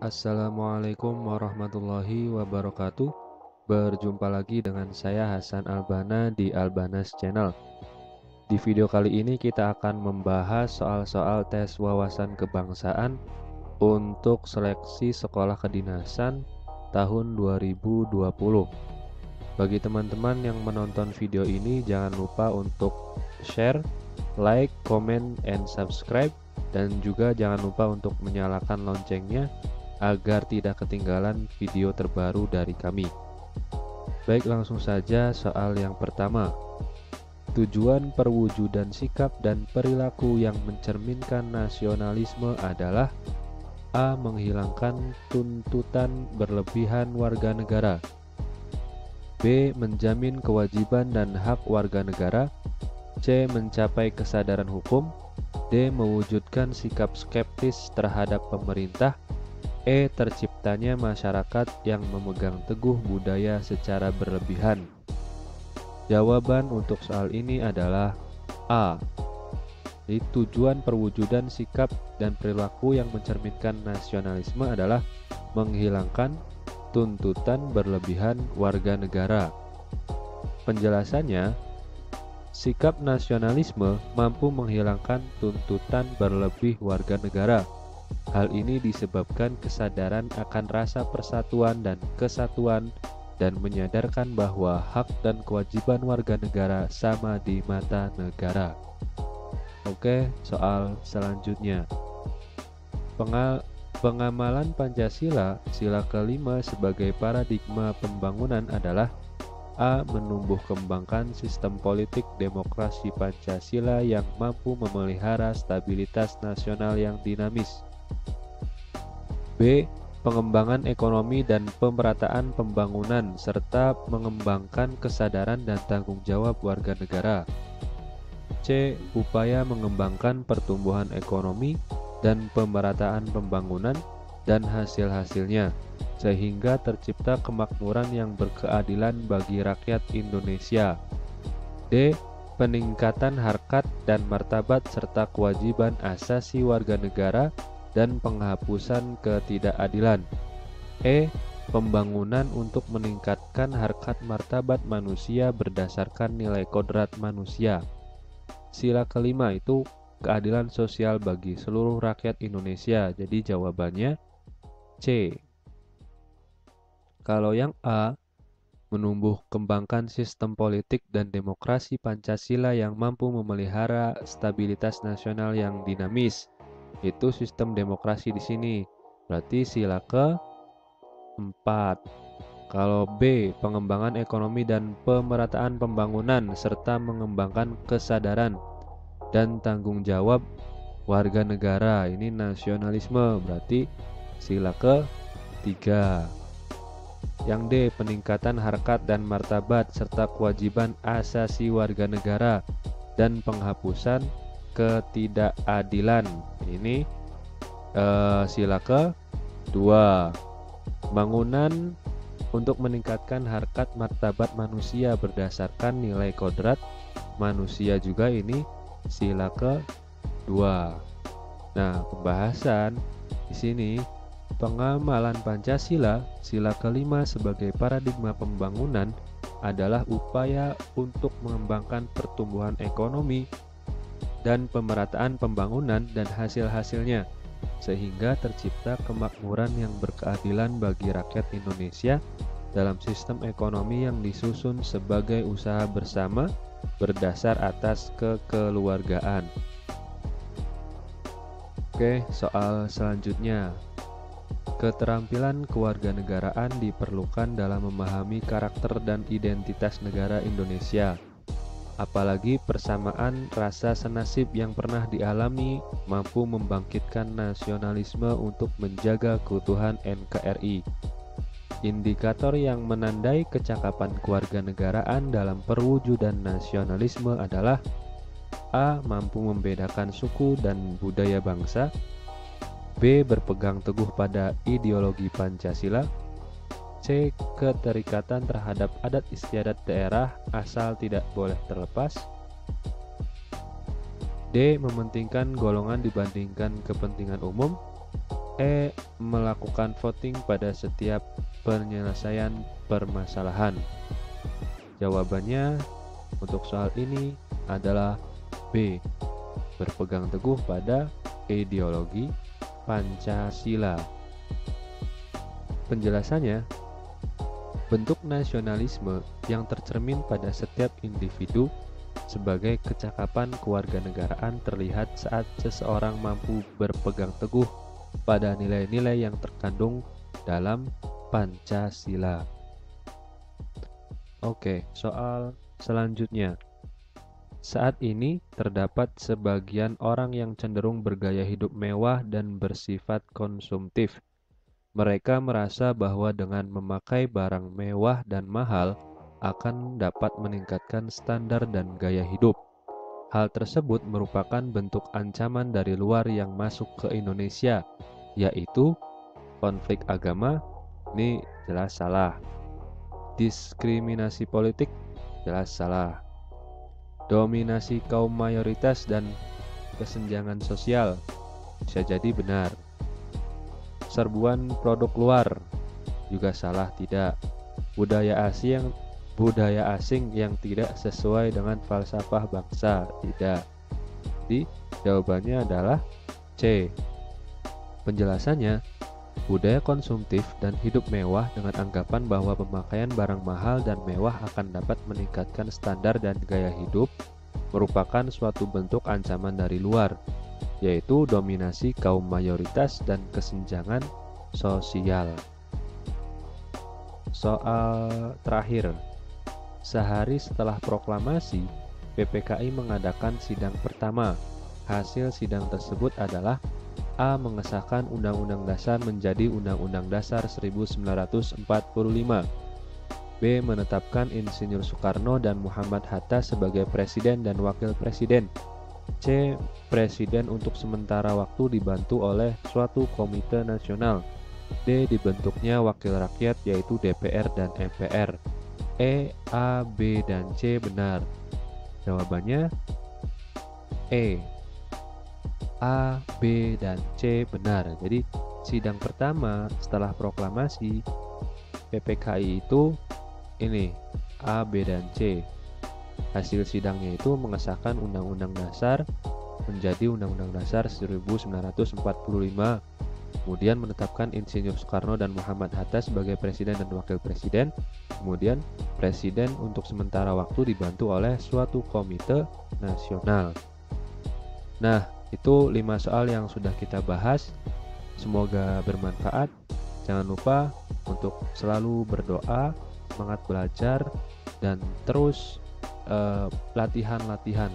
Assalamualaikum warahmatullahi wabarakatuh. Berjumpa lagi dengan saya Hasan Albana di Albanas Channel. Di video kali ini kita akan membahas soal-soal tes wawasan kebangsaan untuk seleksi sekolah kedinasan tahun 2020. Bagi teman-teman yang menonton video ini, jangan lupa untuk share, like, comment, and subscribe, dan juga jangan lupa untuk menyalakan loncengnya agar tidak ketinggalan video terbaru dari kami. Baik, langsung saja soal yang pertama. Tujuan perwujudan sikap dan perilaku yang mencerminkan nasionalisme adalah A. Menghilangkan tuntutan berlebihan warga negara, B. Menjamin kewajiban dan hak warga negara, C. Mencapai kesadaran hukum, D. Mewujudkan sikap skeptis terhadap pemerintah, E. Terciptanya masyarakat yang memegang teguh budaya secara berlebihan. Jawaban untuk soal ini adalah A. Jadi, tujuan perwujudan sikap dan perilaku yang mencerminkan nasionalisme adalah menghilangkan tuntutan berlebihan warga negara. Penjelasannya, sikap nasionalisme mampu menghilangkan tuntutan berlebih warga negara. Hal ini disebabkan kesadaran akan rasa persatuan dan kesatuan dan menyadarkan bahwa hak dan kewajiban warga negara sama di mata negara. Oke, soal selanjutnya. Pengamalan Pancasila, sila kelima sebagai paradigma pembangunan adalah A. Menumbuh kembangkan sistem politik demokrasi Pancasila yang mampu memelihara stabilitas nasional yang dinamis. B. Pengembangan ekonomi dan pemerataan pembangunan serta mengembangkan kesadaran dan tanggung jawab warga negara. C. Upaya mengembangkan pertumbuhan ekonomi dan pemerataan pembangunan dan hasil-hasilnya sehingga tercipta kemakmuran yang berkeadilan bagi rakyat Indonesia. D. Peningkatan harkat dan martabat serta kewajiban asasi warga negara dan penghapusan ketidakadilan. E. Pembangunan untuk meningkatkan harkat martabat manusia berdasarkan nilai kodrat manusia. Sila kelima itu keadilan sosial bagi seluruh rakyat Indonesia. Jadi jawabannya C. Kalau yang A, menumbuh kembangkan sistem politik dan demokrasi Pancasila yang mampu memelihara stabilitas nasional yang dinamis. Itu sistem demokrasi di sini. Berarti sila ke-4. Kalau B, pengembangan ekonomi dan pemerataan pembangunan serta mengembangkan kesadaran dan tanggung jawab warga negara. Ini nasionalisme. Berarti sila ke-3. Yang D, peningkatan harkat dan martabat serta kewajiban asasi warga negara dan penghapusan ketidakadilan. Ini sila ke-2. Bangunan untuk meningkatkan harkat martabat manusia berdasarkan nilai kodrat manusia juga, ini sila ke-2. Nah, pembahasan di sini, pengamalan Pancasila, sila kelima sebagai paradigma pembangunan adalah upaya untuk mengembangkan pertumbuhan ekonomi dan pemerataan pembangunan dan hasil-hasilnya sehingga tercipta kemakmuran yang berkeadilan bagi rakyat Indonesia dalam sistem ekonomi yang disusun sebagai usaha bersama berdasar atas kekeluargaan. Oke, soal selanjutnya. Keterampilan kewarganegaraan diperlukan dalam memahami karakter dan identitas negara Indonesia. Apalagi persamaan rasa senasib yang pernah dialami mampu membangkitkan nasionalisme untuk menjaga keutuhan NKRI. Indikator yang menandai kecakapan kewarganegaraan dalam perwujudan nasionalisme adalah A. Mampu membedakan suku dan budaya bangsa, B. Berpegang teguh pada ideologi Pancasila, C. Keterikatan terhadap adat istiadat daerah asal tidak boleh terlepas, D. Mementingkan golongan dibandingkan kepentingan umum, E. Melakukan voting pada setiap penyelesaian permasalahan. Jawabannya untuk soal ini adalah B. Berpegang teguh pada ideologi Pancasila. Penjelasannya, bentuk nasionalisme yang tercermin pada setiap individu sebagai kecakapan kewarganegaraan terlihat saat seseorang mampu berpegang teguh pada nilai-nilai yang terkandung dalam Pancasila. Oke, soal selanjutnya. Saat ini terdapat sebagian orang yang cenderung bergaya hidup mewah dan bersifat konsumtif. Mereka merasa bahwa dengan memakai barang mewah dan mahal akan dapat meningkatkan standar dan gaya hidup. Hal tersebut merupakan bentuk ancaman dari luar yang masuk ke Indonesia, yaitu konflik agama, ini jelas salah. Diskriminasi politik, jelas salah. Dominasi kaum mayoritas dan kesenjangan sosial, bisa jadi benar. Serbuan produk luar juga salah, tidak. Budaya asing yang tidak sesuai dengan falsafah bangsa, tidak. Jadi jawabannya adalah C. Penjelasannya, budaya konsumtif dan hidup mewah dengan anggapan bahwa pemakaian barang mahal dan mewah akan dapat meningkatkan standar dan gaya hidup merupakan suatu bentuk ancaman dari luar, yaitu dominasi kaum mayoritas dan kesenjangan sosial. Soal terakhir. Sehari setelah proklamasi, PPKI mengadakan sidang pertama. Hasil sidang tersebut adalah A. Mengesahkan Undang-Undang Dasar menjadi Undang-Undang Dasar 1945. B. Menetapkan Insinyur Soekarno dan Muhammad Hatta sebagai Presiden dan Wakil Presiden. C. Presiden untuk sementara waktu dibantu oleh suatu komite nasional. D. Dibentuknya wakil rakyat yaitu DPR dan MPR. E, A, B, dan C benar. Jawabannya E. A, B, dan C benar. Jadi sidang pertama setelah proklamasi PPKI itu ini A, B, dan C. Hasil sidangnya itu mengesahkan Undang-Undang Dasar menjadi Undang-Undang Dasar 1945, kemudian menetapkan Insinyur Soekarno dan Muhammad Hatta sebagai Presiden dan Wakil Presiden, kemudian Presiden untuk sementara waktu dibantu oleh suatu komite nasional. Nah, itu 5 soal yang sudah kita bahas. Semoga bermanfaat. Jangan lupa untuk selalu berdoa, semangat belajar, dan terus latihan-latihan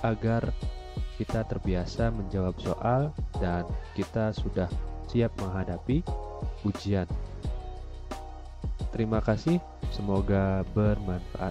agar kita terbiasa menjawab soal dan kita sudah siap menghadapi ujian. Terima kasih, semoga bermanfaat.